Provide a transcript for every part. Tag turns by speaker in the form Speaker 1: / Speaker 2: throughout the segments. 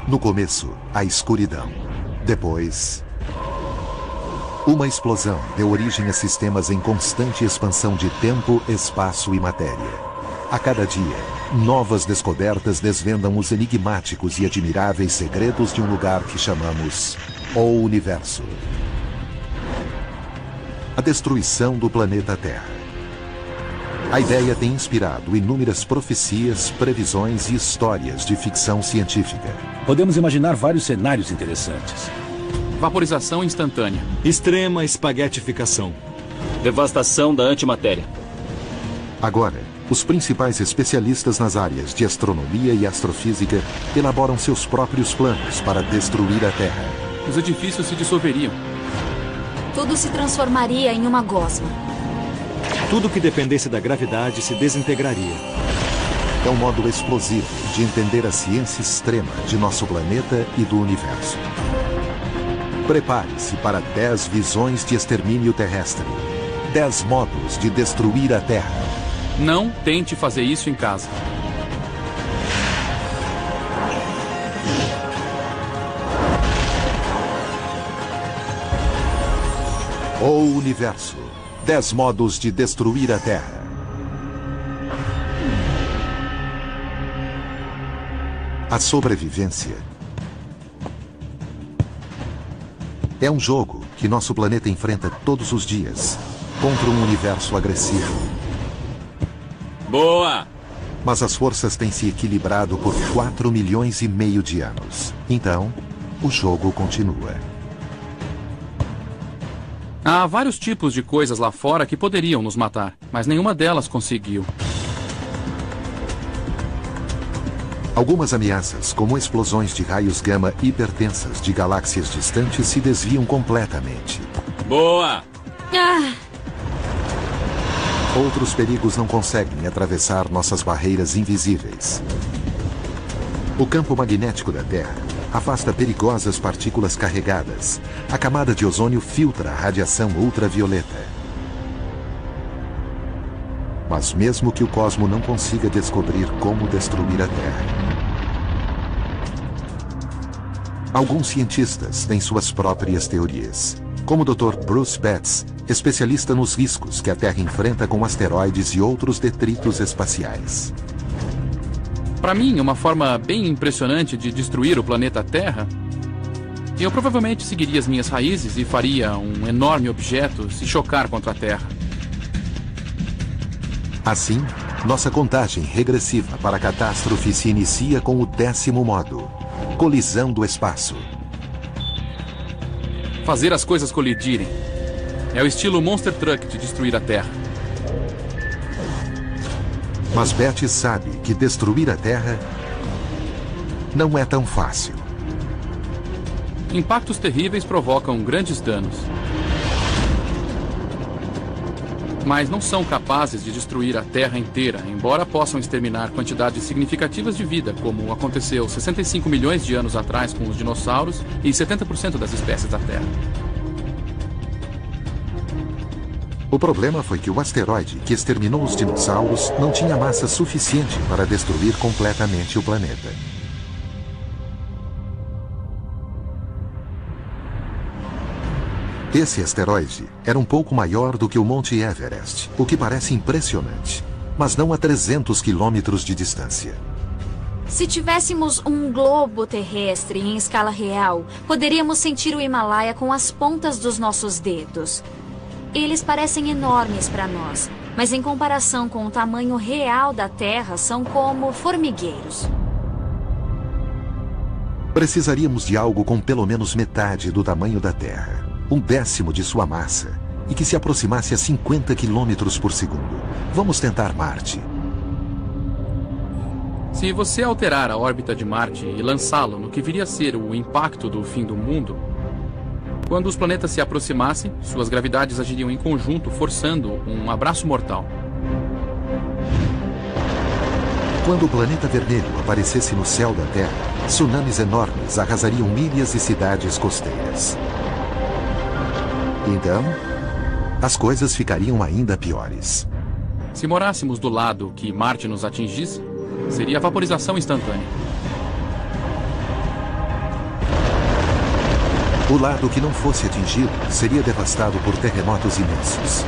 Speaker 1: No começo, a escuridão. Depois, uma explosão deu origem a sistemas em constante expansão de tempo, espaço e matéria. A cada dia, novas descobertas desvendam os enigmáticos e admiráveis segredos de um lugar que chamamos o Universo. A destruição do planeta Terra. A ideia tem inspirado inúmeras profecias, previsões e histórias de ficção científica.
Speaker 2: Podemos imaginar vários cenários interessantes.
Speaker 3: Vaporização instantânea.
Speaker 4: Extrema espaguetificação.
Speaker 5: Devastação da antimatéria.
Speaker 1: Agora, os principais especialistas nas áreas de astronomia e astrofísica elaboram seus próprios planos para destruir a Terra.
Speaker 3: Os edifícios se dissolveriam.
Speaker 6: Tudo se transformaria em uma gosma.
Speaker 4: Tudo que dependesse da gravidade se desintegraria.
Speaker 1: É um modo explosivo de entender a ciência extrema de nosso planeta e do universo. Prepare-se para 10 visões de extermínio terrestre. 10 modos de destruir a Terra.
Speaker 3: Não tente fazer isso em casa.
Speaker 1: O Universo. 10 modos de destruir a Terra. A sobrevivência é um jogo que nosso planeta enfrenta todos os dias contra um universo agressivo.
Speaker 5: Boa!
Speaker 1: Mas as forças têm se equilibrado por 4,5 milhões de anos. Então, o jogo continua.
Speaker 3: Há vários tipos de coisas lá fora que poderiam nos matar, mas nenhuma delas conseguiu.
Speaker 1: Algumas ameaças, como explosões de raios gama hipertensas de galáxias distantes, se desviam completamente.
Speaker 5: Boa!
Speaker 1: Outros perigos não conseguem atravessar nossas barreiras invisíveis. O campo magnético da Terra afasta perigosas partículas carregadas. A camada de ozônio filtra a radiação ultravioleta. Mas mesmo que o cosmo não consiga descobrir como destruir a Terra, alguns cientistas têm suas próprias teorias, como o Dr. Bruce Betts, especialista nos riscos que a Terra enfrenta com asteroides e outros detritos espaciais.
Speaker 3: Para mim, uma forma bem impressionante de destruir o planeta Terra, eu provavelmente seguiria as minhas raízes e faria um enorme objeto se chocar contra a Terra.
Speaker 1: Assim, nossa contagem regressiva para a catástrofe se inicia com o 10º modo: colisão do espaço.
Speaker 3: Fazer as coisas colidirem. É o estilo Monster Truck de destruir a Terra.
Speaker 1: Mas Betty sabe que destruir a Terra não é tão fácil.
Speaker 3: Impactos terríveis provocam grandes danos. Mas não são capazes de destruir a Terra inteira, embora possam exterminar quantidades significativas de vida, como aconteceu 65 milhões de anos atrás com os dinossauros e 70% das espécies da Terra.
Speaker 1: O problema foi que o asteroide que exterminou os dinossauros não tinha massa suficiente para destruir completamente o planeta. Esse asteroide era um pouco maior do que o Monte Everest, o que parece impressionante, mas não a 300 quilômetros de distância.
Speaker 6: Se tivéssemos um globo terrestre em escala real, poderíamos sentir o Himalaia com as pontas dos nossos dedos. Eles parecem enormes para nós, mas em comparação com o tamanho real da Terra, são como formigueiros.
Speaker 1: Precisaríamos de algo com pelo menos metade do tamanho da Terra, 1/10 de sua massa, e que se aproximasse a 50 quilômetros por segundo. Vamos tentar Marte.
Speaker 3: Se você alterar a órbita de Marte e lançá-lo no que viria a ser o impacto do fim do mundo, quando os planetas se aproximassem, suas gravidades agiriam em conjunto, forçando um abraço mortal.
Speaker 1: Quando o planeta vermelho aparecesse no céu da Terra, tsunamis enormes arrasariam ilhas e cidades costeiras. Então, as coisas ficariam ainda piores.
Speaker 3: Se morássemos do lado que Marte nos atingisse, seria vaporização instantânea.
Speaker 1: O lado que não fosse atingido seria devastado por terremotos imensos.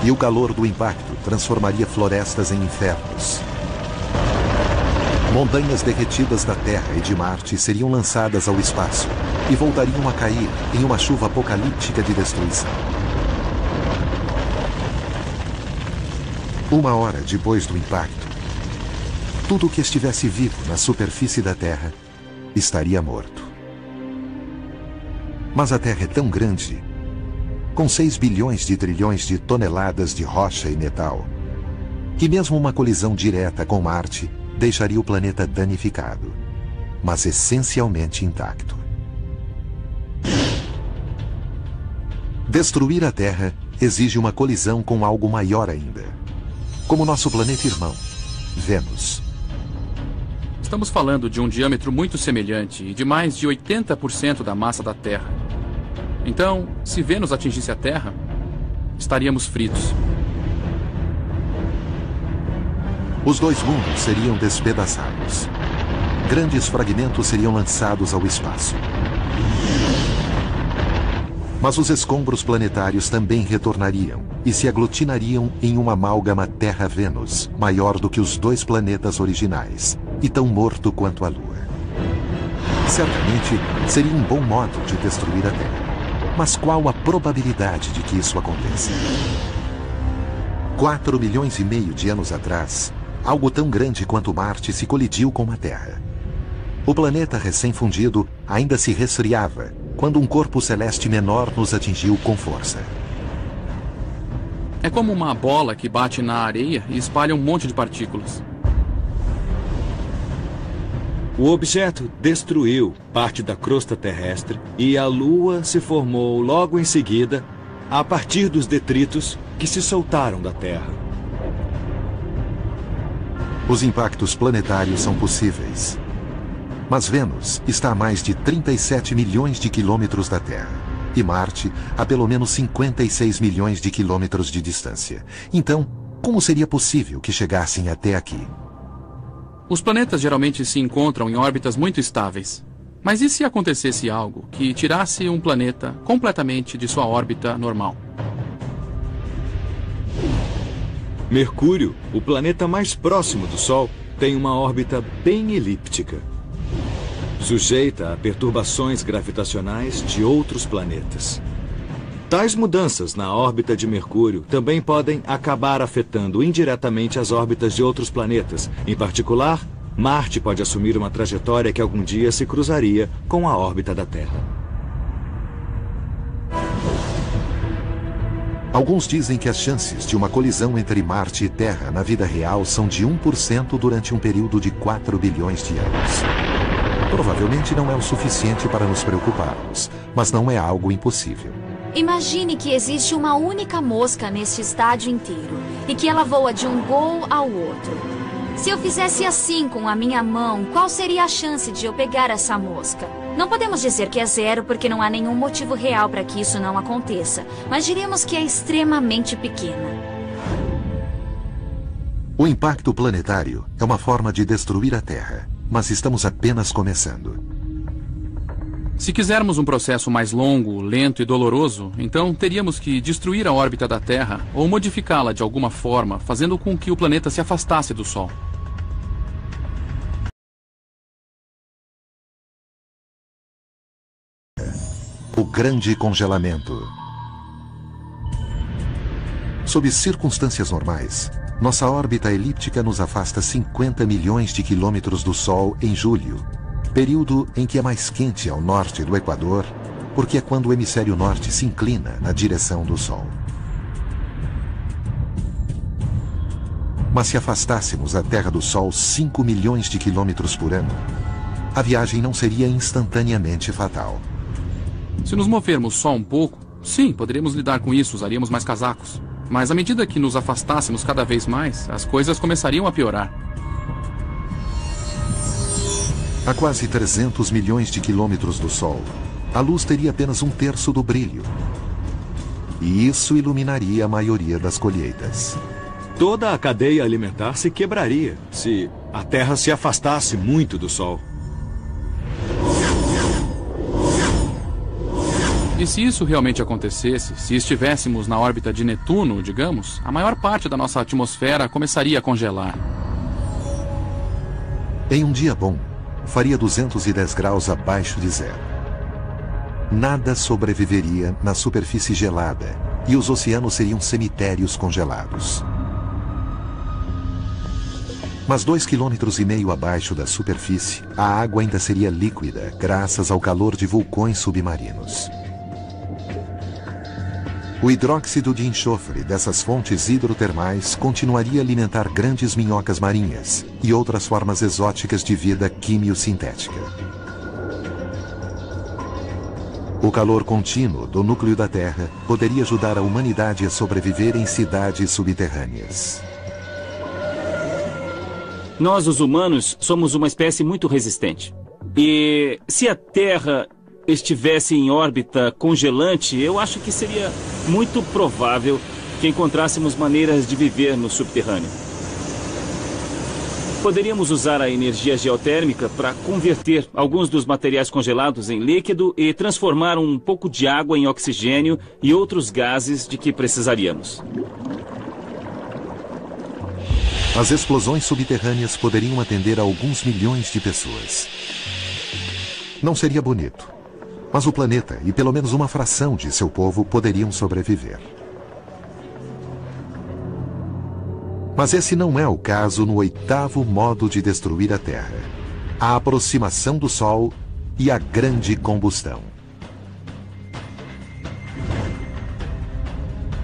Speaker 1: E o calor do impacto transformaria florestas em infernos. Montanhas derretidas da Terra e de Marte seriam lançadas ao espaço e voltariam a cair em uma chuva apocalíptica de destruição. Uma hora depois do impacto, tudo o que estivesse vivo na superfície da Terra estaria morto. Mas a Terra é tão grande, com 6 bilhões de trilhões de toneladas de rocha e metal, que mesmo uma colisão direta com Marte deixaria o planeta danificado, mas essencialmente intacto. Destruir a Terra exige uma colisão com algo maior ainda, como nosso planeta irmão, Vênus.
Speaker 3: Estamos falando de um diâmetro muito semelhante e de mais de 80% da massa da Terra. Então, se Vênus atingisse a Terra, estaríamos fritos.
Speaker 1: Os dois mundos seriam despedaçados. Grandes fragmentos seriam lançados ao espaço. Mas os escombros planetários também retornariam e se aglutinariam em uma amálgama Terra-Vênus, maior do que os dois planetas originais, e tão morto quanto a Lua. Certamente seria um bom modo de destruir a Terra. Mas qual a probabilidade de que isso aconteça? 4,5 milhões de anos atrás, algo tão grande quanto Marte se colidiu com a Terra. O planeta recém-fundido ainda se resfriava quando um corpo celeste menor nos atingiu com força.
Speaker 3: É como uma bola que bate na areia e espalha um monte de partículas.
Speaker 4: O objeto destruiu parte da crosta terrestre e a Lua se formou logo em seguida a partir dos detritos que se soltaram da Terra.
Speaker 1: Os impactos planetários são possíveis. Mas Vênus está a mais de 37 milhões de quilômetros da Terra e Marte a pelo menos 56 milhões de quilômetros de distância. Então, como seria possível que chegassem até aqui?
Speaker 3: Os planetas geralmente se encontram em órbitas muito estáveis. Mas e se acontecesse algo que tirasse um planeta completamente de sua órbita normal?
Speaker 4: Mercúrio, o planeta mais próximo do Sol, tem uma órbita bem elíptica, sujeita a perturbações gravitacionais de outros planetas. Tais mudanças na órbita de Mercúrio também podem acabar afetando indiretamente as órbitas de outros planetas. Em particular, Marte pode assumir uma trajetória que algum dia se cruzaria com a órbita da Terra.
Speaker 1: Alguns dizem que as chances de uma colisão entre Marte e Terra na vida real são de 1% durante um período de 4 bilhões de anos. Provavelmente não é o suficiente para nos preocuparmos, mas não é algo impossível.
Speaker 6: Imagine que existe uma única mosca neste estádio inteiro e que ela voa de um gol ao outro. Se eu fizesse assim com a minha mão, qual seria a chance de eu pegar essa mosca? Não podemos dizer que é 0 porque não há nenhum motivo real para que isso não aconteça, mas diremos que é extremamente pequena.
Speaker 1: O impacto planetário é uma forma de destruir a Terra, mas estamos apenas começando.
Speaker 3: Se quisermos um processo mais longo, lento e doloroso, então teríamos que destruir a órbita da Terra ou modificá-la de alguma forma, fazendo com que o planeta se afastasse do Sol.
Speaker 1: O grande congelamento. Sob circunstâncias normais, nossa órbita elíptica nos afasta 50 milhões de quilômetros do Sol em julho, período em que é mais quente ao norte do Equador, porque é quando o hemisfério norte se inclina na direção do Sol. Mas se afastássemos a Terra do Sol 5 milhões de quilômetros por ano, a viagem não seria instantaneamente fatal.
Speaker 3: Se nos movermos só um pouco, sim, poderíamos lidar com isso, usaríamos mais casacos. Mas à medida que nos afastássemos cada vez mais, as coisas começariam a piorar.
Speaker 1: A quase 300 milhões de quilômetros do Sol, a luz teria apenas 1/3 do brilho. E isso iluminaria a maioria das colheitas.
Speaker 4: Toda a cadeia alimentar se quebraria se a Terra se afastasse muito do Sol.
Speaker 3: E se isso realmente acontecesse, se estivéssemos na órbita de Netuno, digamos, a maior parte da nossa atmosfera começaria a congelar.
Speaker 1: Em um dia bom, faria 210 graus abaixo de zero. Nada sobreviveria na superfície gelada e os oceanos seriam cemitérios congelados. Mas 2,5 km abaixo da superfície, a água ainda seria líquida graças ao calor de vulcões submarinos. O hidróxido de enxofre dessas fontes hidrotermais continuaria a alimentar grandes minhocas marinhas e outras formas exóticas de vida quimiosintética. O calor contínuo do núcleo da Terra poderia ajudar a humanidade a sobreviver em cidades subterrâneas.
Speaker 5: Nós, os humanos, somos uma espécie muito resistente. E se a Terra estivesse em órbita congelante, eu acho que seria muito provável que encontrássemos maneiras de viver no subterrâneo. Poderíamos usar a energia geotérmica para converter alguns dos materiais congelados em líquido e transformar um pouco de água em oxigênio e outros gases de que precisaríamos.
Speaker 1: As explosões subterrâneas poderiam atender a alguns milhões de pessoas. Não seria bonito, mas o planeta e pelo menos uma fração de seu povo poderiam sobreviver. Mas esse não é o caso no 8º modo de destruir a Terra: a aproximação do Sol e a grande combustão.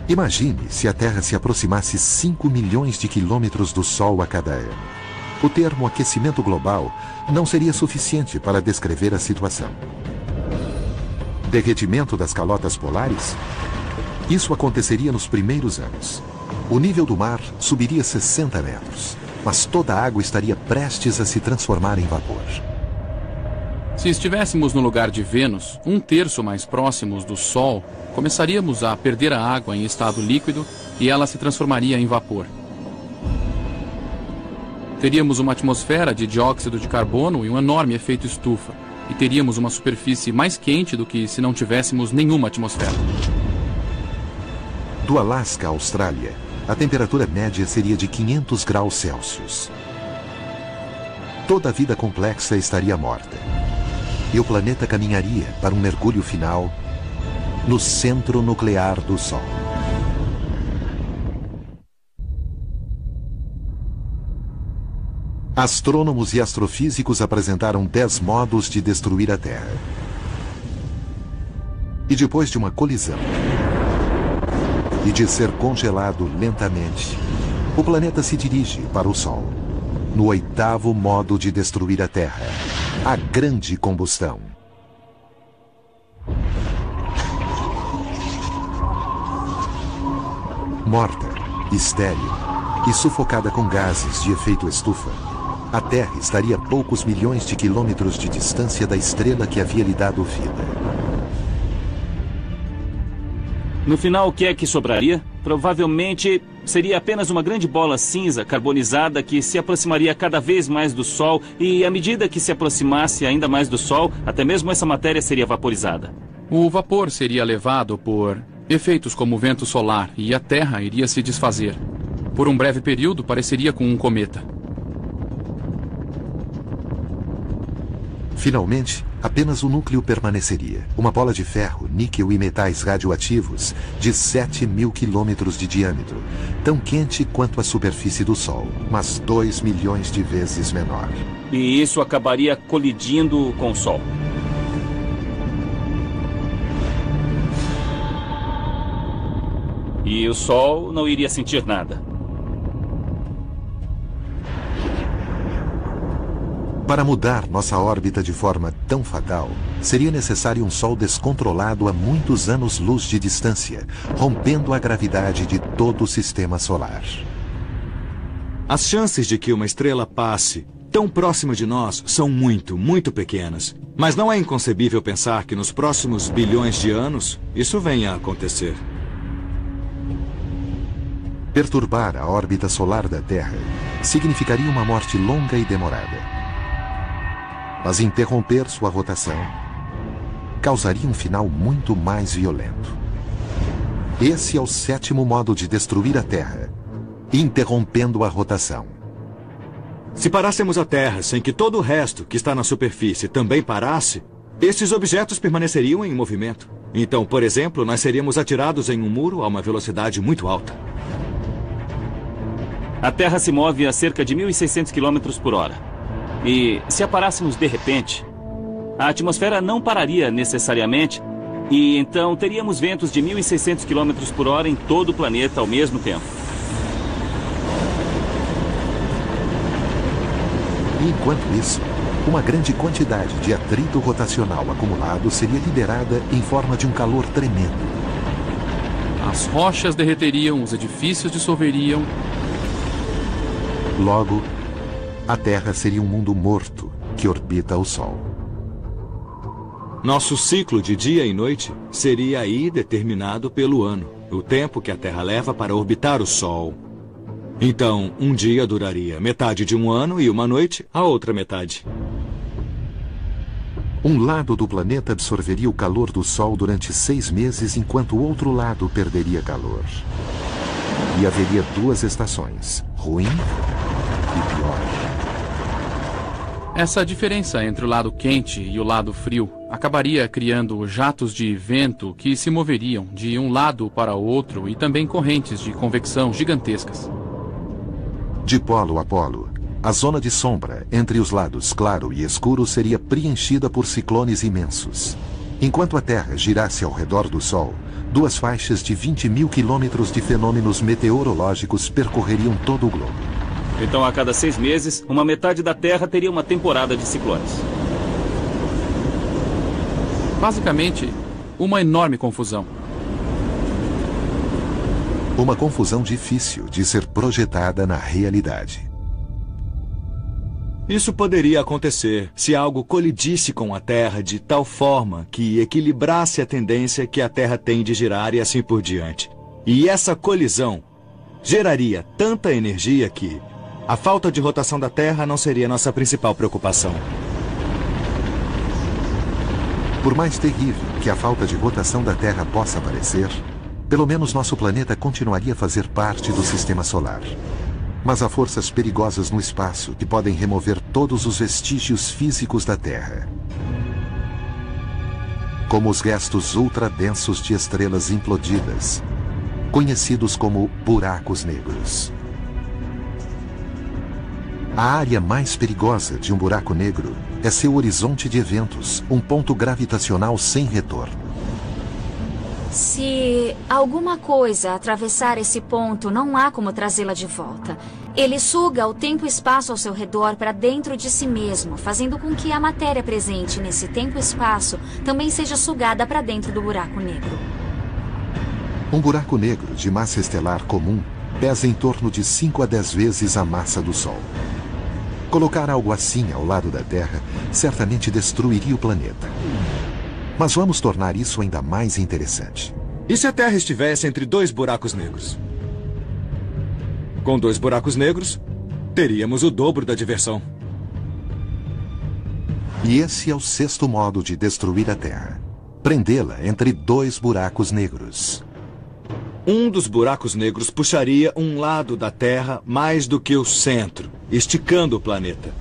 Speaker 1: Imagine se a Terra se aproximasse 5 milhões de quilômetros do Sol a cada ano. O termo aquecimento global não seria suficiente para descrever a situação. Derretimento das calotas polares? Isso aconteceria nos primeiros anos. O nível do mar subiria 60 metros, mas toda a água estaria prestes a se transformar em vapor.
Speaker 3: Se estivéssemos no lugar de Vênus, 1/3 mais próximos do Sol, começaríamos a perder a água em estado líquido e ela se transformaria em vapor. Teríamos uma atmosfera de dióxido de carbono e um enorme efeito estufa, e teríamos uma superfície mais quente do que se não tivéssemos nenhuma atmosfera.
Speaker 1: Do Alasca à Austrália, a temperatura média seria de 500 graus Celsius. Toda a vida complexa estaria morta. E o planeta caminharia para um mergulho final no centro nuclear do Sol. Astrônomos e astrofísicos apresentaram 10 modos de destruir a Terra. E depois de uma colisão e de ser congelado lentamente, o planeta se dirige para o Sol, no 8º modo de destruir a Terra: a grande combustão. Morta, estéril e sufocada com gases de efeito estufa, a Terra estaria a poucos milhões de quilômetros de distância da estrela que havia lhe dado vida.
Speaker 5: No final, o que é que sobraria? Provavelmente seria apenas uma grande bola cinza carbonizada que se aproximaria cada vez mais do Sol, e à medida que se aproximasse ainda mais do Sol, até mesmo essa matéria seria vaporizada.
Speaker 3: O vapor seria levado por efeitos como o vento solar e a Terra iria se desfazer. Por um breve período, pareceria com um cometa.
Speaker 1: Finalmente, apenas o núcleo permaneceria, uma bola de ferro, níquel e metais radioativos de 7.000 quilômetros de diâmetro, tão quente quanto a superfície do Sol, mas 2 milhões de vezes menor.
Speaker 5: E isso acabaria colidindo com o Sol. E o Sol não iria sentir nada.
Speaker 1: Para mudar nossa órbita de forma tão fatal, seria necessário um Sol descontrolado a muitos anos-luz de distância, rompendo a gravidade de todo o sistema solar.
Speaker 4: As chances de que uma estrela passe tão próxima de nós são muito, muito pequenas. Mas não é inconcebível pensar que nos próximos bilhões de anos, isso venha a acontecer.
Speaker 1: Perturbar a órbita solar da Terra significaria uma morte longa e demorada. Mas interromper sua rotação causaria um final muito mais violento. Esse é o 7º modo de destruir a Terra, interrompendo a rotação.
Speaker 4: Se parássemos a Terra sem que todo o resto que está na superfície também parasse, esses objetos permaneceriam em movimento. Então, por exemplo, nós seríamos atirados em um muro a uma velocidade muito alta.
Speaker 5: A Terra se move a cerca de 1.600 km por hora. E se a parássemos de repente, a atmosfera não pararia necessariamente, e então teríamos ventos de 1.600 km por hora em todo o planeta ao mesmo tempo.
Speaker 1: E enquanto isso, uma grande quantidade de atrito rotacional acumulado seria liberada em forma de um calor tremendo.
Speaker 3: As rochas derreteriam, os edifícios dissolveriam.
Speaker 1: Logo, a Terra seria um mundo morto que orbita o Sol.
Speaker 4: Nosso ciclo de dia e noite seria aí determinado pelo ano, o tempo que a Terra leva para orbitar o Sol. Então, um dia duraria metade de um ano e uma noite a outra metade.
Speaker 1: Um lado do planeta absorveria o calor do Sol durante 6 meses, enquanto o outro lado perderia calor. E haveria 2 estações, ruim e pior.
Speaker 3: Essa diferença entre o lado quente e o lado frio acabaria criando jatos de vento que se moveriam de um lado para o outro e também correntes de convecção gigantescas.
Speaker 1: De polo a polo, a zona de sombra entre os lados claro e escuro seria preenchida por ciclones imensos. Enquanto a Terra girasse ao redor do Sol, 2 faixas de 20.000 quilômetros de fenômenos meteorológicos percorreriam todo o globo.
Speaker 5: Então, a cada 6 meses, uma metade da Terra teria uma temporada de ciclones.
Speaker 3: Basicamente, uma enorme confusão.
Speaker 1: Uma confusão difícil de ser projetada na realidade.
Speaker 4: Isso poderia acontecer se algo colidisse com a Terra de tal forma que equilibrasse a tendência que a Terra tem de girar e assim por diante. E essa colisão geraria tanta energia que a falta de rotação da Terra não seria nossa principal preocupação.
Speaker 1: Por mais terrível que a falta de rotação da Terra possa parecer, pelo menos nosso planeta continuaria a fazer parte do Sistema Solar. Mas há forças perigosas no espaço que podem remover todos os vestígios físicos da Terra. Como os restos ultradensos de estrelas implodidas, conhecidos como buracos negros. A área mais perigosa de um buraco negro é seu horizonte de eventos, um ponto gravitacional sem retorno.
Speaker 6: Se alguma coisa atravessar esse ponto, não há como trazê-la de volta. Ele suga o tempo e espaço ao seu redor para dentro de si mesmo, fazendo com que a matéria presente nesse tempo e espaço também seja sugada para dentro do buraco negro.
Speaker 1: Um buraco negro de massa estelar comum pesa em torno de 5 a 10 vezes a massa do Sol. Colocar algo assim ao lado da Terra certamente destruiria o planeta. Mas vamos tornar isso ainda mais interessante.
Speaker 4: E se a Terra estivesse entre 2 buracos negros? Com 2 buracos negros, teríamos o dobro da diversão.
Speaker 1: E esse é o 6º modo de destruir a Terra. Prendê-la entre 2 buracos negros.
Speaker 4: Um dos buracos negros puxaria um lado da Terra mais do que o centro, esticando o planeta.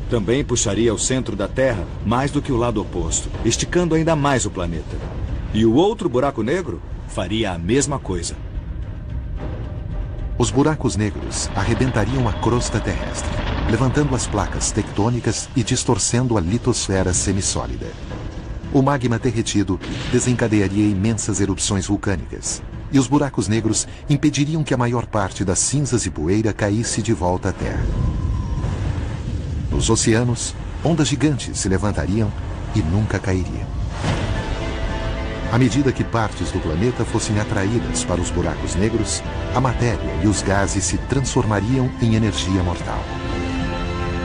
Speaker 4: Também puxaria o centro da Terra mais do que o lado oposto, esticando ainda mais o planeta. E o outro buraco negro faria a mesma coisa.
Speaker 1: Os buracos negros arrebentariam a crosta terrestre, levantando as placas tectônicas e distorcendo a litosfera semissólida. O magma derretido desencadearia imensas erupções vulcânicas, e os buracos negros impediriam que a maior parte das cinzas e poeira caísse de volta à Terra. Nos oceanos, ondas gigantes se levantariam e nunca cairiam. À medida que partes do planeta fossem atraídas para os buracos negros, a matéria e os gases se transformariam em energia mortal.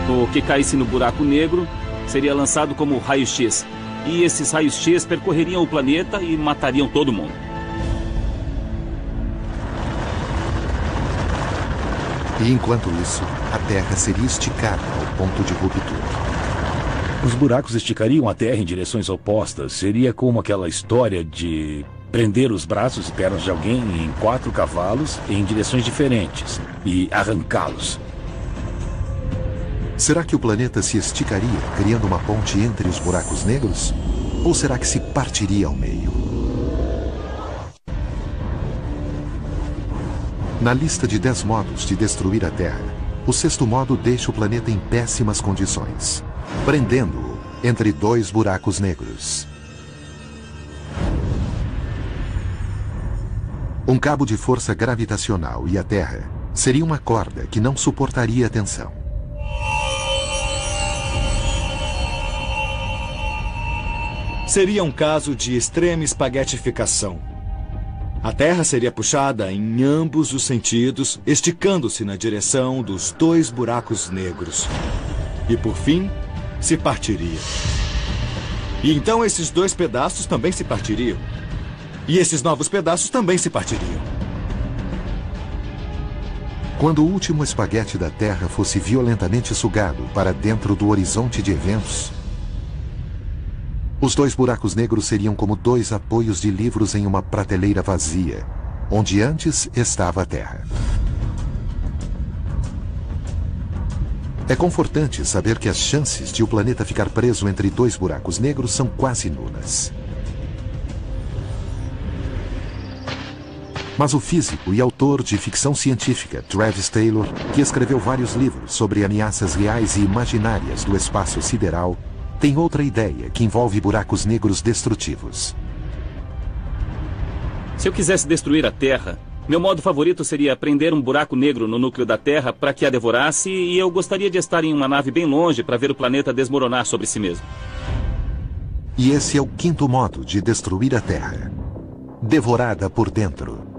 Speaker 5: O que caísse no buraco negro seria lançado como raio-x, e esses raios-x percorreriam o planeta e matariam todo mundo.
Speaker 1: E enquanto isso, a Terra seria esticada ao ponto de ruptura.
Speaker 2: Os buracos esticariam a Terra em direções opostas. Seria como aquela história de prender os braços e pernas de alguém em 4 cavalos em direções diferentes e arrancá-los.
Speaker 1: Será que o planeta se esticaria, criando uma ponte entre os buracos negros? Ou será que se partiria ao meio? Na lista de 10 modos de destruir a Terra, o 6º modo deixa o planeta em péssimas condições, prendendo-o entre 2 buracos negros. Um cabo de força gravitacional e a Terra seria uma corda que não suportaria a tensão.
Speaker 4: Seria um caso de extrema espaguetificação. A Terra seria puxada em ambos os sentidos, esticando-se na direção dos 2 buracos negros. E, por fim, se partiria. E então esses 2 pedaços também se partiriam. E esses novos pedaços também se partiriam.
Speaker 1: Quando o último espaguete da Terra fosse violentamente sugado para dentro do horizonte de eventos, os 2 buracos negros seriam como 2 apoios de livros em uma prateleira vazia, onde antes estava a Terra. É confortante saber que as chances de o planeta ficar preso entre 2 buracos negros são quase nulas. Mas o físico e autor de ficção científica Travis Taylor, que escreveu vários livros sobre ameaças reais e imaginárias do espaço sideral, tem outra ideia que envolve buracos negros destrutivos.
Speaker 5: Se eu quisesse destruir a Terra, meu modo favorito seria prender um buraco negro no núcleo da Terra para que a devorasse, e eu gostaria de estar em uma nave bem longe para ver o planeta desmoronar sobre si mesmo.
Speaker 1: E esse é o 5º modo de destruir a Terra: devorada por dentro.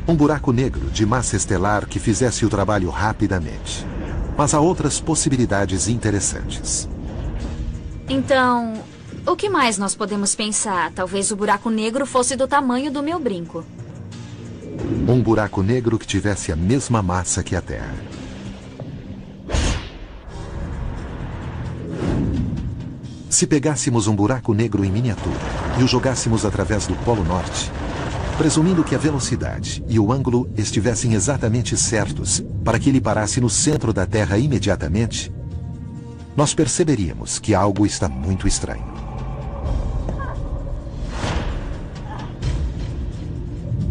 Speaker 1: Um buraco negro de massa estelar que fizesse o trabalho rapidamente. Mas há outras possibilidades interessantes.
Speaker 6: Então, o que mais nós podemos pensar? Talvez o buraco negro fosse do tamanho do meu brinco.
Speaker 1: Um buraco negro que tivesse a mesma massa que a Terra. Se pegássemos um buraco negro em miniatura e o jogássemos através do Polo Norte, presumindo que a velocidade e o ângulo estivessem exatamente certos para que ele parasse no centro da Terra imediatamente, nós perceberíamos que algo está muito estranho.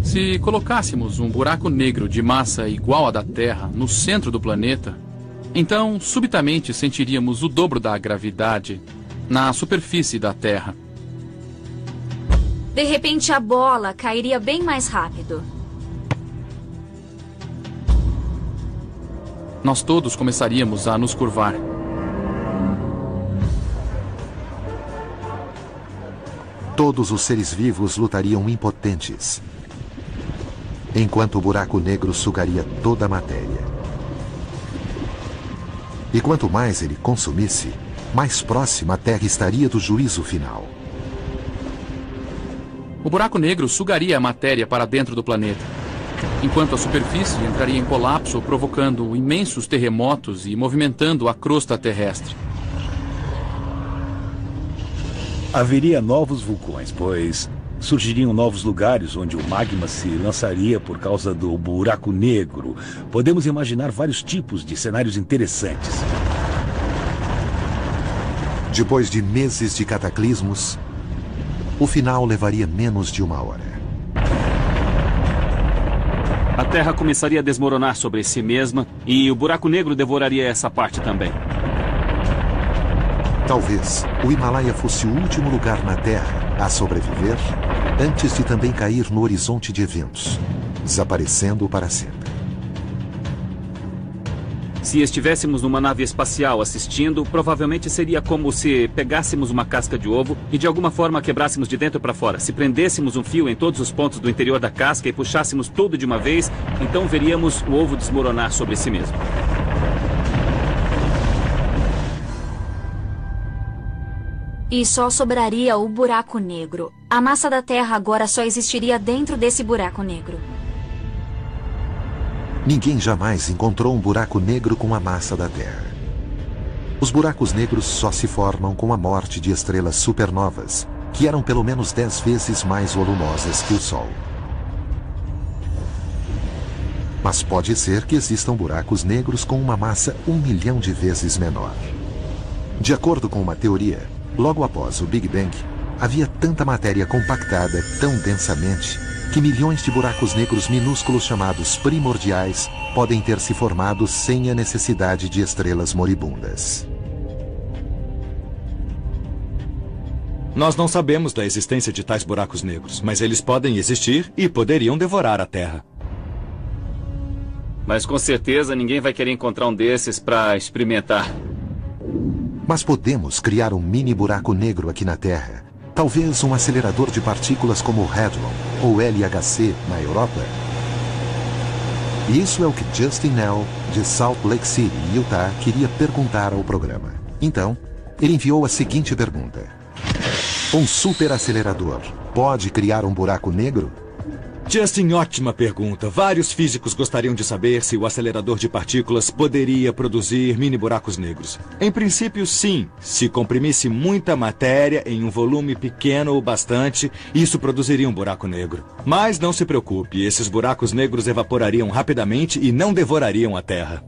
Speaker 3: Se colocássemos um buraco negro de massa igual à da Terra no centro do planeta, então subitamente sentiríamos o dobro da gravidade na superfície da Terra.
Speaker 6: De repente, a bola cairia bem mais rápido.
Speaker 3: Nós todos começaríamos a nos curvar.
Speaker 1: Todos os seres vivos lutariam impotentes, enquanto o buraco negro sugaria toda a matéria. E quanto mais ele consumisse, mais próxima a Terra estaria do juízo final.
Speaker 3: O buraco negro sugaria a matéria para dentro do planeta, enquanto a superfície entraria em colapso, provocando imensos terremotos e movimentando a crosta terrestre.
Speaker 2: Haveria novos vulcões, pois surgiriam novos lugares onde o magma se lançaria por causa do buraco negro. Podemos imaginar vários tipos de cenários interessantes.
Speaker 1: Depois de meses de cataclismos, o final levaria menos de 1 hora.
Speaker 5: A Terra começaria a desmoronar sobre si mesma e o buraco negro devoraria essa parte também.
Speaker 1: Talvez o Himalaia fosse o último lugar na Terra a sobreviver antes de também cair no horizonte de eventos, desaparecendo para sempre.
Speaker 5: Se estivéssemos numa nave espacial assistindo, provavelmente seria como se pegássemos uma casca de ovo e de alguma forma quebrássemos de dentro para fora. Se prendêssemos um fio em todos os pontos do interior da casca e puxássemos tudo de uma vez, então veríamos o ovo desmoronar sobre si mesmo.
Speaker 6: E só sobraria o buraco negro. A massa da Terra agora só existiria dentro desse buraco negro.
Speaker 1: Ninguém jamais encontrou um buraco negro com a massa da Terra. Os buracos negros só se formam com a morte de estrelas supernovas, que eram pelo menos 10 vezes mais volumosas que o Sol. Mas pode ser que existam buracos negros com uma massa 1 milhão de vezes menor. De acordo com uma teoria, logo após o Big Bang, havia tanta matéria compactada tão densamente que milhões de buracos negros minúsculos chamados primordiais podem ter se formado sem a necessidade de estrelas moribundas.
Speaker 4: Nós não sabemos da existência de tais buracos negros, mas eles podem existir e poderiam devorar a Terra.
Speaker 5: Mas com certeza ninguém vai querer encontrar um desses para experimentar.
Speaker 1: Mas podemos criar um mini buraco negro aqui na Terra. Talvez um acelerador de partículas como o Hadron ou LHC na Europa. E isso é o que Justin Nell, de Salt Lake City, Utah, queria perguntar ao programa. Então, ele enviou a seguinte pergunta: um superacelerador pode criar um buraco negro?
Speaker 4: Justin, ótima pergunta. Vários físicos gostariam de saber se o acelerador de partículas poderia produzir mini buracos negros. Em princípio, sim. Se comprimisse muita matéria em um volume pequeno o bastante, isso produziria um buraco negro. Mas não se preocupe, esses buracos negros evaporariam rapidamente e não devorariam a Terra.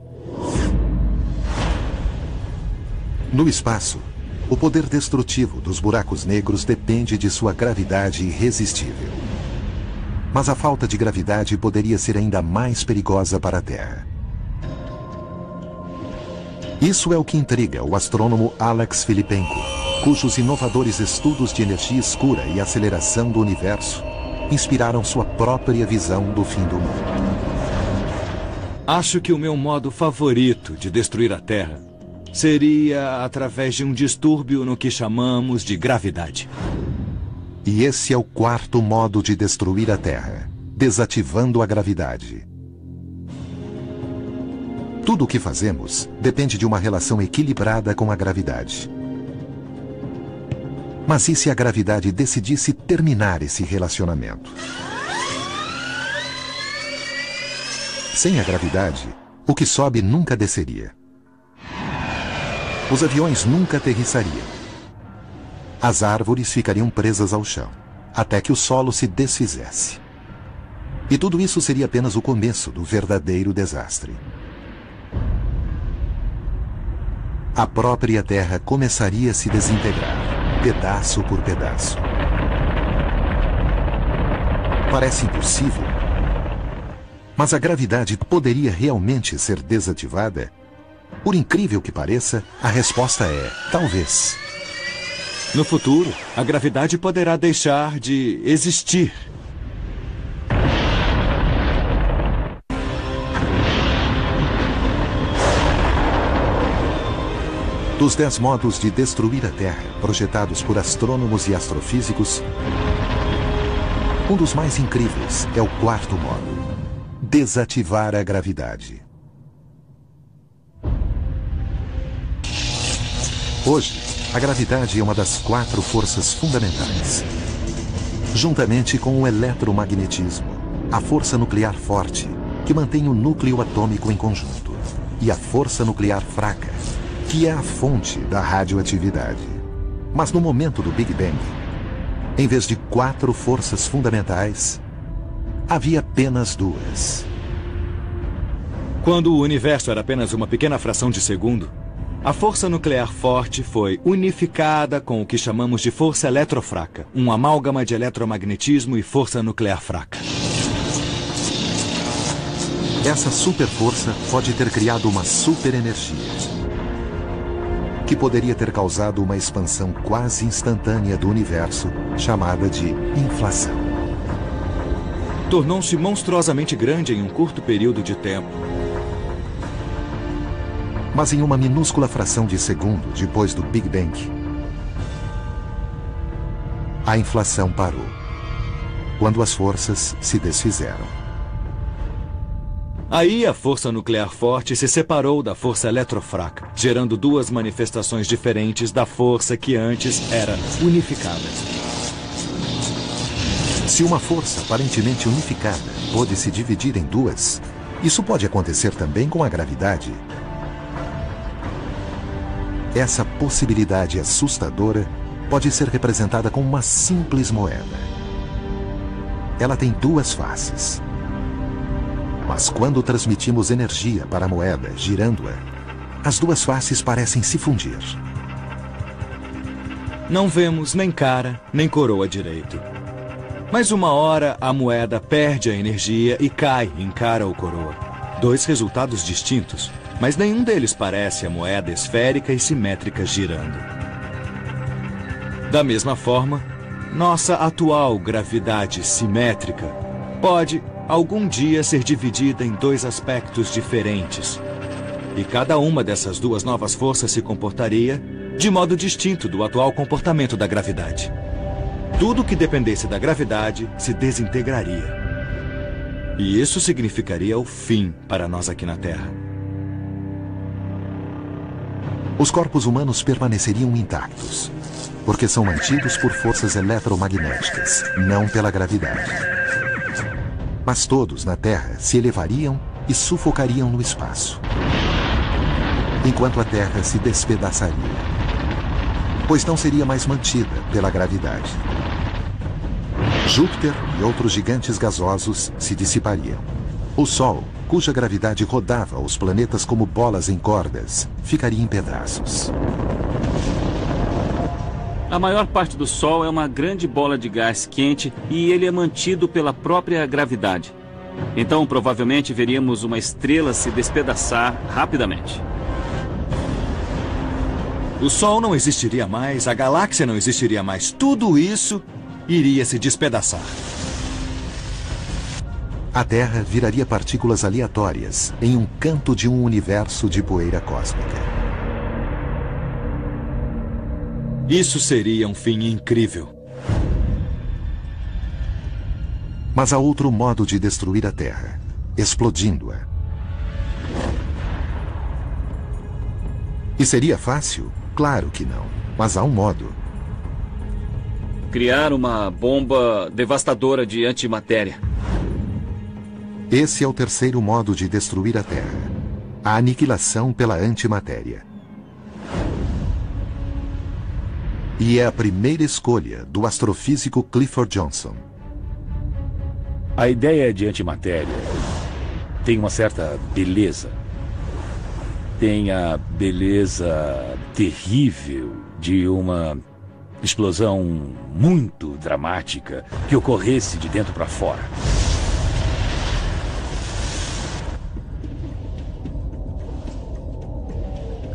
Speaker 1: No espaço, o poder destrutivo dos buracos negros depende de sua gravidade irresistível. Mas a falta de gravidade poderia ser ainda mais perigosa para a Terra. Isso é o que intriga o astrônomo Alex Filippenko, cujos inovadores estudos de energia escura e aceleração do universo inspiraram sua própria visão do fim do mundo.
Speaker 4: Acho que o meu modo favorito de destruir a Terra seria através de um distúrbio no que chamamos de gravidade.
Speaker 1: E esse é o quarto modo de destruir a Terra, desativando a gravidade. Tudo o que fazemos depende de uma relação equilibrada com a gravidade. Mas e se a gravidade decidisse terminar esse relacionamento? Sem a gravidade, o que sobe nunca desceria. Os aviões nunca aterrissariam. As árvores ficariam presas ao chão, até que o solo se desfizesse. E tudo isso seria apenas o começo do verdadeiro desastre. A própria Terra começaria a se desintegrar, pedaço por pedaço. Parece impossível, mas a gravidade poderia realmente ser desativada? Por incrível que pareça, a resposta é talvez.
Speaker 4: No futuro, a gravidade poderá deixar de existir.
Speaker 1: Dos 10 modos de destruir a Terra, projetados por astrônomos e astrofísicos, um dos mais incríveis é o quarto modo: desativar a gravidade. Hoje, a gravidade é uma das 4 forças fundamentais. Juntamente com o eletromagnetismo, a força nuclear forte, que mantém o núcleo atômico em conjunto, e a força nuclear fraca, que é a fonte da radioatividade. Mas no momento do Big Bang, em vez de 4 forças fundamentais, havia apenas 2.
Speaker 4: Quando o universo era apenas uma pequena fração de segundo, a força nuclear forte foi unificada com o que chamamos de força eletrofraca, um amálgama de eletromagnetismo e força nuclear fraca.
Speaker 1: Essa superforça pode ter criado uma superenergia, que poderia ter causado uma expansão quase instantânea do universo, chamada de inflação.
Speaker 4: Tornou-se monstruosamente grande em um curto período de tempo.
Speaker 1: Mas em uma minúscula fração de segundo depois do Big Bang, a inflação parou, quando as forças se desfizeram.
Speaker 4: Aí a força nuclear forte se separou da força eletrofraca, gerando 2 manifestações diferentes da força que antes era unificada.
Speaker 1: Se uma força aparentemente unificada pôde se dividir em 2, isso pode acontecer também com a gravidade. essa possibilidade assustadora pode ser representada com uma simples moeda. Ela tem duas faces. Mas quando transmitimos energia para a moeda, girando-a, as duas faces parecem se fundir.
Speaker 4: Não vemos nem cara, nem coroa direito. Mas uma hora a moeda perde a energia e cai em cara ou coroa. Dois resultados distintos, mas nenhum deles parece a moeda esférica e simétrica girando. Da mesma forma, nossa atual gravidade simétrica pode, algum dia, ser dividida em dois aspectos diferentes. E cada uma dessas duas novas forças se comportaria de modo distinto do atual comportamento da gravidade. Tudo que dependesse da gravidade se desintegraria. E isso significaria o fim para nós aqui na Terra.
Speaker 1: Os corpos humanos permaneceriam intactos, porque são mantidos por forças eletromagnéticas, não pela gravidade. Mas todos na Terra se elevariam e sufocariam no espaço, enquanto a Terra se despedaçaria, pois não seria mais mantida pela gravidade. Júpiter e outros gigantes gasosos se dissipariam. O Sol, cuja gravidade rodava os planetas como bolas em cordas, ficaria em pedaços.
Speaker 5: A maior parte do Sol é uma grande bola de gás quente e ele é mantido pela própria gravidade. Então, provavelmente, veríamos uma estrela se despedaçar rapidamente.
Speaker 4: O Sol não existiria mais, a galáxia não existiria mais. Tudo isso iria se despedaçar.
Speaker 1: A Terra viraria partículas aleatórias em um canto de um universo de poeira cósmica.
Speaker 4: Isso seria um fim incrível.
Speaker 1: Mas há outro modo de destruir a Terra, explodindo-a. E seria fácil? Claro que não, mas há um modo.
Speaker 5: Criar uma bomba devastadora de antimatéria.
Speaker 1: Esse é o terceiro modo de destruir a Terra: a aniquilação pela antimatéria. E é a primeira escolha do astrofísico Clifford Johnson.
Speaker 2: A ideia de antimatéria tem uma certa beleza. Tem a beleza terrível de uma explosão muito dramática que ocorresse de dentro para fora.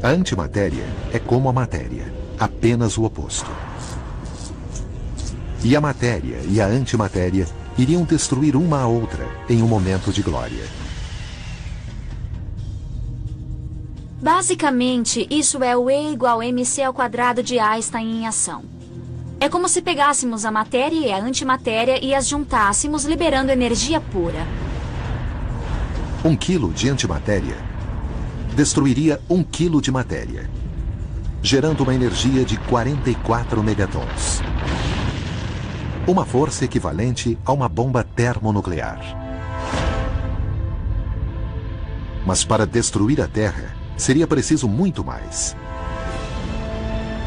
Speaker 1: A antimatéria é como a matéria, apenas o oposto. E a matéria e a antimatéria iriam destruir uma a outra em um momento de glória.
Speaker 6: Basicamente, isso é o E igual mc² de Einstein em ação. É como se pegássemos a matéria e a antimatéria e as juntássemos, liberando energia pura.
Speaker 1: 1 quilo de antimatéria destruiria 1 quilo de matéria, gerando uma energia de 44 megatons. Uma força equivalente a uma bomba termonuclear. Mas para destruir a Terra, seria preciso muito mais.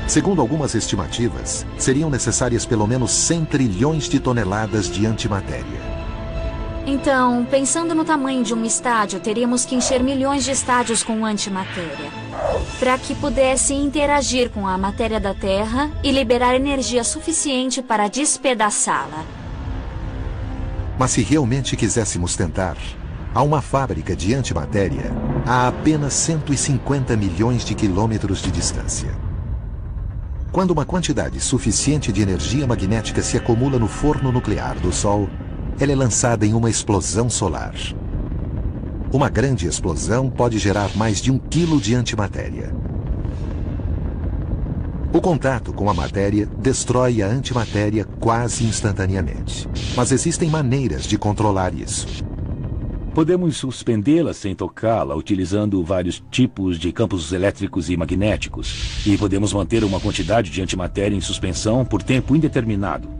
Speaker 1: Segundo algumas estimativas, seriam necessárias pelo menos 100 trilhões de toneladas de antimatéria.
Speaker 6: Então, pensando no tamanho de um estádio, teríamos que encher milhões de estádios com antimatéria, para que pudesse interagir com a matéria da Terra e liberar energia suficiente para despedaçá-la.
Speaker 1: Mas se realmente quiséssemos tentar, há uma fábrica de antimatéria a apenas 150 milhões de quilômetros de distância. Quando uma quantidade suficiente de energia magnética se acumula no forno nuclear do Sol, ela é lançada em uma explosão solar. Uma grande explosão pode gerar mais de 1 quilo de antimatéria. O contato com a matéria destrói a antimatéria quase instantaneamente. Mas existem maneiras de controlar isso.
Speaker 2: Podemos suspendê-la sem tocá-la, utilizando vários tipos de campos elétricos e magnéticos. E podemos manter uma quantidade de antimatéria em suspensão por tempo indeterminado.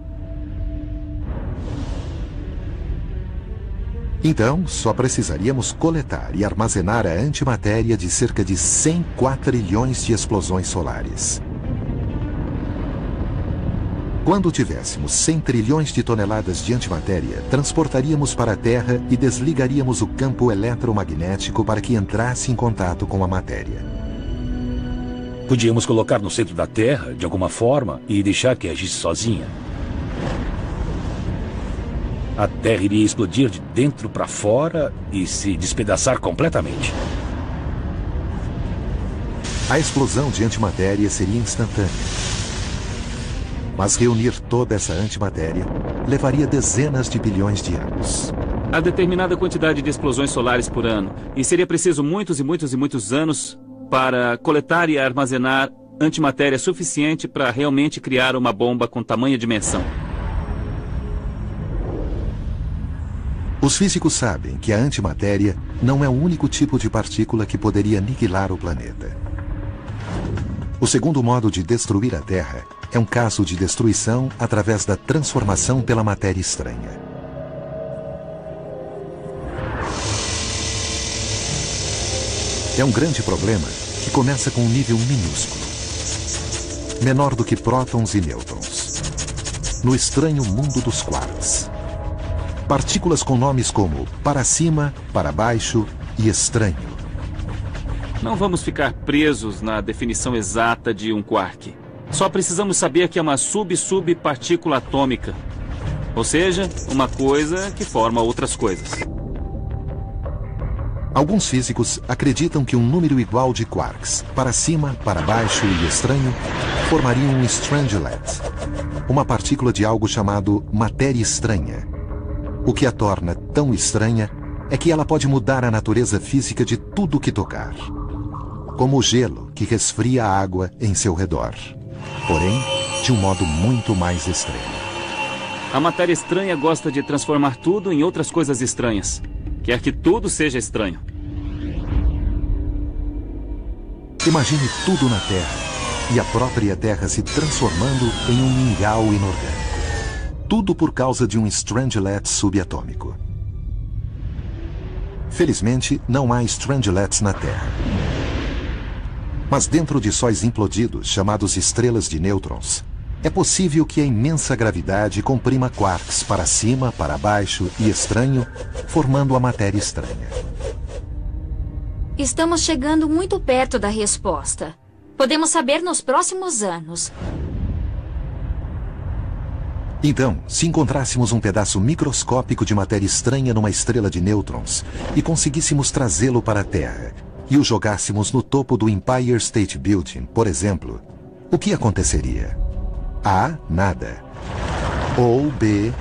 Speaker 1: Então, só precisaríamos coletar e armazenar a antimatéria de cerca de 100 quatrilhões de explosões solares. Quando tivéssemos 100 trilhões de toneladas de antimatéria, transportaríamos para a Terra e desligaríamos o campo eletromagnético para que entrasse em contato com a matéria.
Speaker 2: Podíamos colocar no centro da Terra, de alguma forma, e deixar que agisse sozinha. A Terra iria explodir de dentro para fora e se despedaçar completamente.
Speaker 1: A explosão de antimatéria seria instantânea. Mas reunir toda essa antimatéria levaria dezenas de bilhões de anos.
Speaker 5: Há determinada quantidade de explosões solares por ano, e seria preciso muitos e muitos e muitos anos para coletar e armazenar antimatéria suficiente para realmente criar uma bomba com tamanha dimensão.
Speaker 1: Os físicos sabem que a antimatéria não é o único tipo de partícula que poderia aniquilar o planeta. O segundo modo de destruir a Terra é um caso de destruição através da transformação pela matéria estranha. É um grande problema que começa com um nível minúsculo, menor do que prótons e nêutrons, no estranho mundo dos quarks. Partículas com nomes como para cima, para baixo e estranho.
Speaker 5: Não vamos ficar presos na definição exata de um quark. Só precisamos saber que é uma sub-subpartícula atômica. Ou seja, uma coisa que forma outras coisas.
Speaker 1: Alguns físicos acreditam que um número igual de quarks, para cima, para baixo e estranho, formariam um strangelet, uma partícula de algo chamado matéria estranha. O que a torna tão estranha é que ela pode mudar a natureza física de tudo que tocar. Como o gelo que resfria a água em seu redor. Porém, de um modo muito mais extremo.
Speaker 5: A matéria estranha gosta de transformar tudo em outras coisas estranhas. Quer que tudo seja estranho.
Speaker 1: Imagine tudo na Terra e a própria Terra se transformando em um mingau inorgânico. Tudo por causa de um strangelet subatômico. Felizmente, não há strangelets na Terra. Mas dentro de sóis implodidos, chamados estrelas de nêutrons, é possível que a imensa gravidade comprima quarks para cima, para baixo e estranho, formando a matéria estranha.
Speaker 6: Estamos chegando muito perto da resposta. Podemos saber nos próximos anos.
Speaker 1: Então, se encontrássemos um pedaço microscópico de matéria estranha numa estrela de nêutrons e conseguíssemos trazê-lo para a Terra e o jogássemos no topo do Empire State Building, por exemplo, o que aconteceria? A. Nada. Ou B.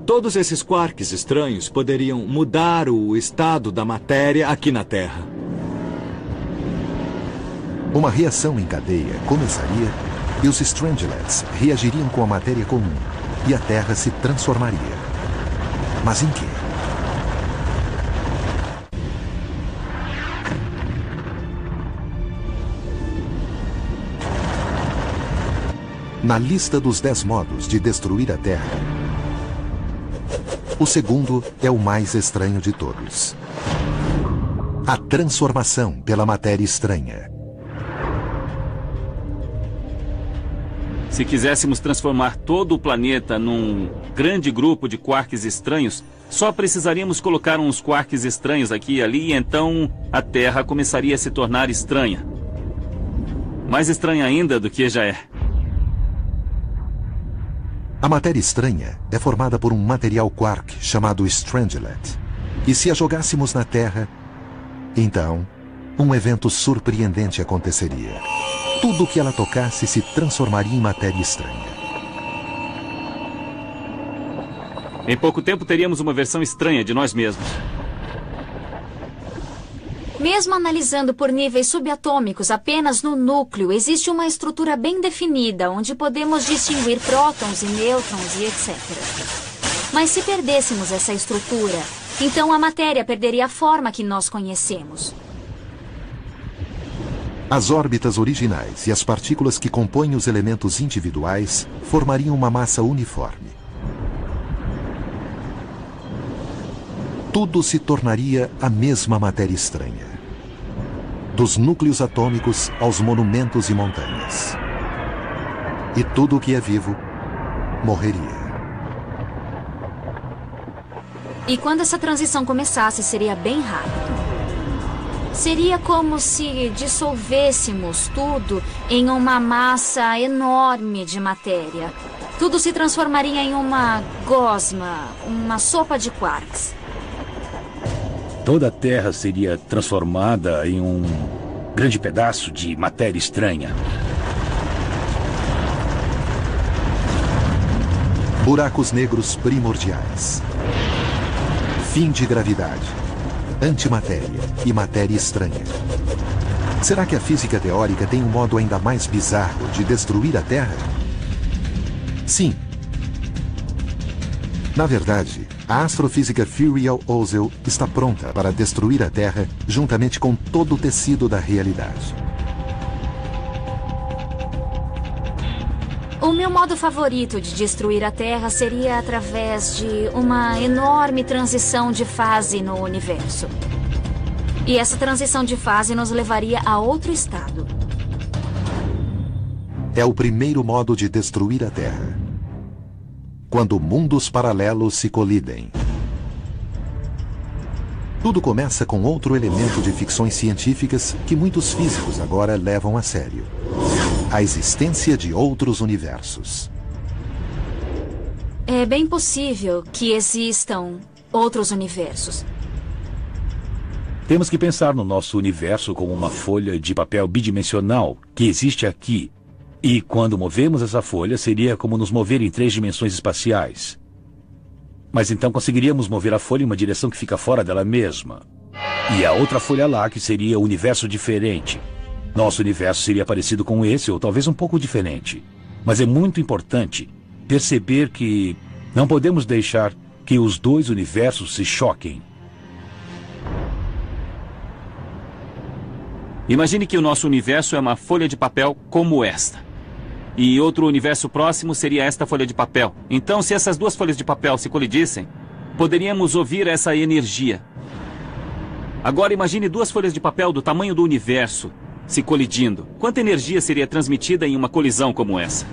Speaker 4: Todos esses quarks estranhos poderiam mudar o estado da matéria aqui na Terra.
Speaker 1: Uma reação em cadeia começaria e os strangelets reagiriam com a matéria comum e a Terra se transformaria. Mas em quê? Na lista dos 10 modos de destruir a Terra, o segundo é o mais estranho de todos. A transformação pela matéria estranha.
Speaker 5: Se quiséssemos transformar todo o planeta num grande grupo de quarks estranhos, só precisaríamos colocar uns quarks estranhos aqui e ali e então a Terra começaria a se tornar estranha. Mais estranha ainda do que já é.
Speaker 1: A matéria estranha é formada por um material quark chamado strangelet. E se a jogássemos na Terra, então, um evento surpreendente aconteceria. Tudo o que ela tocasse se transformaria em matéria estranha.
Speaker 5: Em pouco tempo teríamos uma versão estranha de nós mesmos.
Speaker 6: Mesmo analisando por níveis subatômicos apenas no núcleo, existe uma estrutura bem definida, onde podemos distinguir prótons e nêutrons e etc. Mas se perdêssemos essa estrutura, então a matéria perderia a forma que nós conhecemos.
Speaker 1: As órbitas originais e as partículas que compõem os elementos individuais formariam uma massa uniforme. tudo se tornaria a mesma matéria estranha. Dos núcleos atômicos aos monumentos e montanhas. E tudo o que é vivo morreria.
Speaker 6: E quando essa transição começasse, seria bem rápido. Seria como se dissolvêssemos tudo em uma massa enorme de matéria. Tudo se transformaria em uma gosma, uma sopa de quarks.
Speaker 2: Toda a Terra seria transformada em um grande pedaço de matéria estranha.
Speaker 1: Buracos negros primordiais. Fim de gravidade, antimatéria e matéria estranha. Será que a física teórica tem um modo ainda mais bizarro de destruir a Terra? Sim. Na verdade, a astrofísica Furiel Ozel está pronta para destruir a Terra juntamente com todo o tecido da realidade.
Speaker 6: O meu modo favorito de destruir a Terra seria através de uma enorme transição de fase no universo. E essa transição de fase nos levaria a outro estado.
Speaker 1: É o primeiro modo de destruir a Terra. Quando mundos paralelos se colidem. Tudo começa com outro elemento de ficções científicas que muitos físicos agora levam a sério. A existência de outros universos.
Speaker 6: É bem possível que existam outros universos.
Speaker 2: Temos que pensar no nosso universo como uma folha de papel bidimensional que existe aqui. E quando movemos essa folha, seria como nos mover em 3 dimensões espaciais. Mas então conseguiríamos mover a folha em uma direção que fica fora dela mesma. E a outra folha lá, que seria um universo diferente. Nosso universo seria parecido com esse, ou talvez um pouco diferente. Mas é muito importante perceber que não podemos deixar que os dois universos se choquem.
Speaker 5: Imagine que o nosso universo é uma folha de papel como esta. E outro universo próximo seria esta folha de papel. Então, se essas duas folhas de papel se colidissem, poderíamos ouvir essa energia. Agora imagine 2 folhas de papel do tamanho do universo se colidindo. Quanta energia seria transmitida em uma colisão como essa?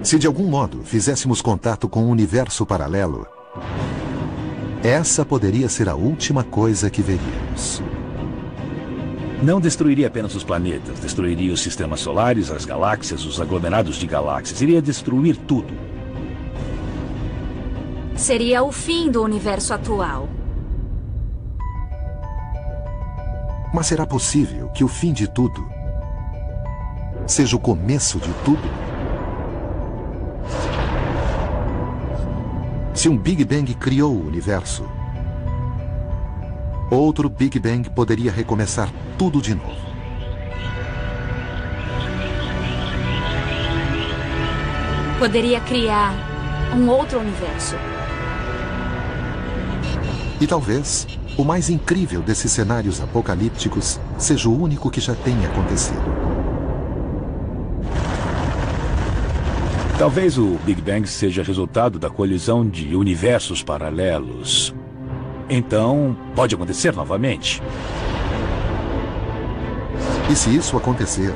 Speaker 1: Se de algum modo fizéssemos contato com um universo paralelo, essa poderia ser a última coisa que veríamos.
Speaker 2: Não destruiria apenas os planetas, destruiria os sistemas solares, as galáxias, os aglomerados de galáxias. Iria destruir tudo.
Speaker 6: Seria o fim do universo atual.
Speaker 1: Mas será possível que o fim de tudo seja o começo de tudo? Se um Big Bang criou o universo, outro Big Bang poderia recomeçar tudo de novo.
Speaker 6: Poderia criar um outro universo.
Speaker 1: E talvez o mais incrível desses cenários apocalípticos seja o único que já tenha acontecido.
Speaker 2: Talvez o Big Bang seja resultado da colisão de universos paralelos. Então, pode acontecer novamente.
Speaker 1: E se isso acontecer,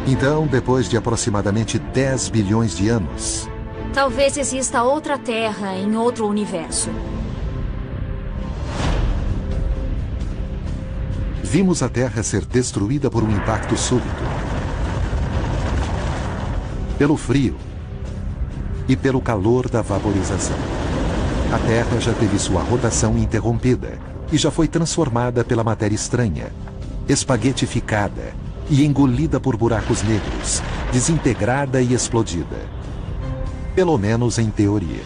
Speaker 1: então, depois de aproximadamente 10 bilhões de anos,
Speaker 6: talvez exista outra Terra em outro universo.
Speaker 1: vimos a Terra ser destruída por um impacto súbito. Pelo frio e pelo calor da vaporização. A Terra já teve sua rotação interrompida e já foi transformada pela matéria estranha, espaguetificada e engolida por buracos negros, desintegrada e explodida. Pelo menos em teoria.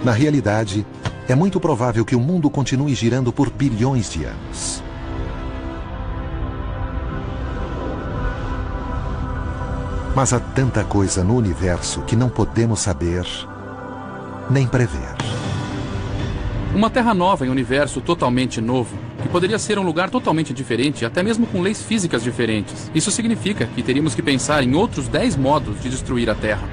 Speaker 1: Na realidade, é muito provável que o mundo continue girando por bilhões de anos. Mas há tanta coisa no universo que não podemos saber nem prever.
Speaker 3: Uma Terra nova em um universo totalmente novo, que poderia ser um lugar totalmente diferente, até mesmo com leis físicas diferentes. Isso significa que teríamos que pensar em outros 10 modos de destruir a Terra.